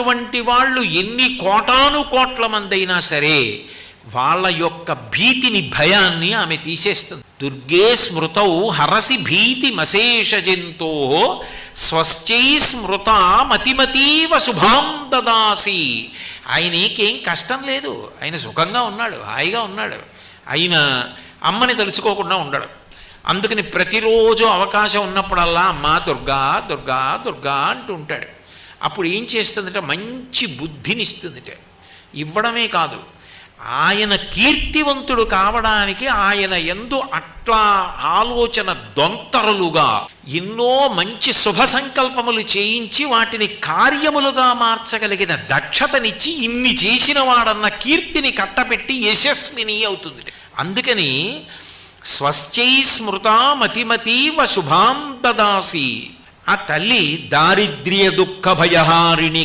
ఉన్నటువంటి వాళ్ళు ఎన్ని కోటాను కోట్ల మందైనా సరే వాళ్ళ యొక్క భీతిని భయాన్ని ఆమె తీసేస్తుంది. దుర్గే స్మృతౌ హరసి భీతి మశేష జంతో స్వశ్చై స్మృత మతిమతీవ శుభాం దదాసి. ఆయనకేం కష్టం లేదు, ఆయన సుఖంగా ఉన్నాడు, హాయిగా ఉన్నాడు. ఆయన అమ్మని తలుచుకోకుండా ఉండడు. అందుకని ప్రతిరోజు అవకాశం ఉన్నప్పుడల్లా అమ్మ దుర్గా దుర్గా దుర్గా అంటూ ఉంటాడు. అప్పుడు ఏం చేస్తుందంటే మంచి బుద్ధినిస్తుందిట. ఇవ్వడమే కాదు, ఆయన కీర్తివంతుడు కావడానికి ఆయన యందు అట్లా ఆలోచన దొంతరలుగా ఎన్నో మంచి శుభ సంకల్పములు చేయించి వాటిని కార్యములుగా మార్చగలిగిన దక్షతనిచ్చి ఇన్ని చేసిన వాడన్న కీర్తిని కట్టబెట్టి యశస్విని అవుతుంది. అందుకని స్వశ్చై స్మృత మతిమతీవ శుభాం దదాసి. ఆ తల్లి దారిద్ర్య దుఃఖ భయహారిణి